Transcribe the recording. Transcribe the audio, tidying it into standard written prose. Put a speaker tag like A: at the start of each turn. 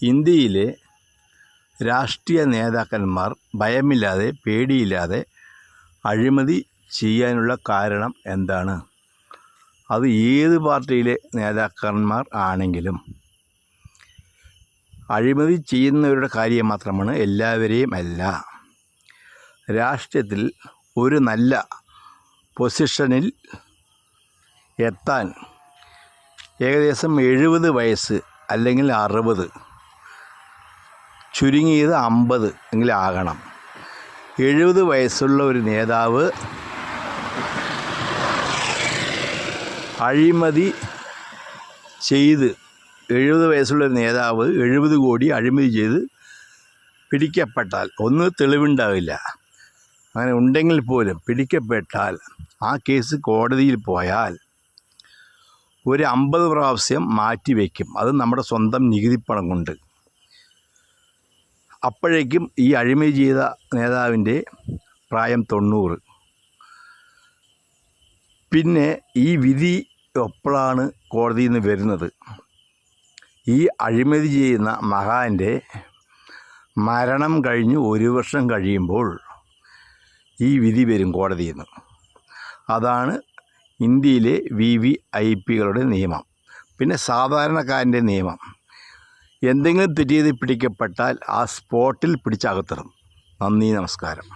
A: ഇന്ത്യയിലെ രാഷ്ട്രീയ നേതാക്കന്മാർ ഭയമില്ലാതെ പേടിയില്ലാതെ അഴിമതി ചെയ്യാനുള്ള കാരണം എന്താണ്? അത് ഏത് പാർട്ടിയിലെ നേതാക്കന്മാർ ആണെങ്കിലും അഴിമതി ചെയ്യുന്നവരുടെ കാര്യം മാത്രമാണ്, എല്ലാവരെയും അല്ല. രാഷ്ട്രീയത്തിൽ ഒരു നല്ല പൊസിഷനിൽ എത്താൻ ഏകദേശം 70 വയസ്സ് അല്ലെങ്കിൽ 60, ചുരുങ്ങിയത് 50 എങ്കിലും ആകണം. 70 വയസ്സുള്ള ഒരു നേതാവ് അഴിമതി ചെയ്ത് 70 വയസ്സുള്ളൊരു നേതാവ് 70 കോടി അഴിമതി ചെയ്ത് പിടിക്കപ്പെട്ടാൽ, ഒന്ന് തെളിവുണ്ടാവില്ല, അങ്ങനെ ഉണ്ടെങ്കിൽ പോലും പിടിക്കപ്പെട്ടാൽ ആ കേസ് കോടതിയിൽ പോയാൽ ഒരു 50 പ്രാവശ്യം മാറ്റി വയ്ക്കും. അത് നമ്മുടെ സ്വന്തം നികുതിപ്പണം കൊണ്ട്. അപ്പോഴേക്കും ഈ അഴിമതി ചെയ്ത നേതാവിൻ്റെ പ്രായം 90. പിന്നെ ഈ വിധി എപ്പോഴാണ് കോടതിയിൽ നിന്ന് വരുന്നത്? ഈ അഴിമതി ചെയ്യുന്ന മഹാൻ്റെ മരണം കഴിഞ്ഞ് 1 വർഷം കഴിയുമ്പോൾ ഈ വിധി വരും കോടതിയിൽ നിന്ന്. അതാണ് ഇന്ത്യയിലെ VVIPകളുടെ നിയമം. പിന്നെ സാധാരണക്കാരൻ്റെ നിയമം, എന്തെങ്കിലും തെറ്റ് ചെയ്ത് പിടിക്കപ്പെട്ടാൽ ആ സ്പോട്ടിൽ പിടിച്ചകത്തിടും. നന്ദി, നമസ്കാരം.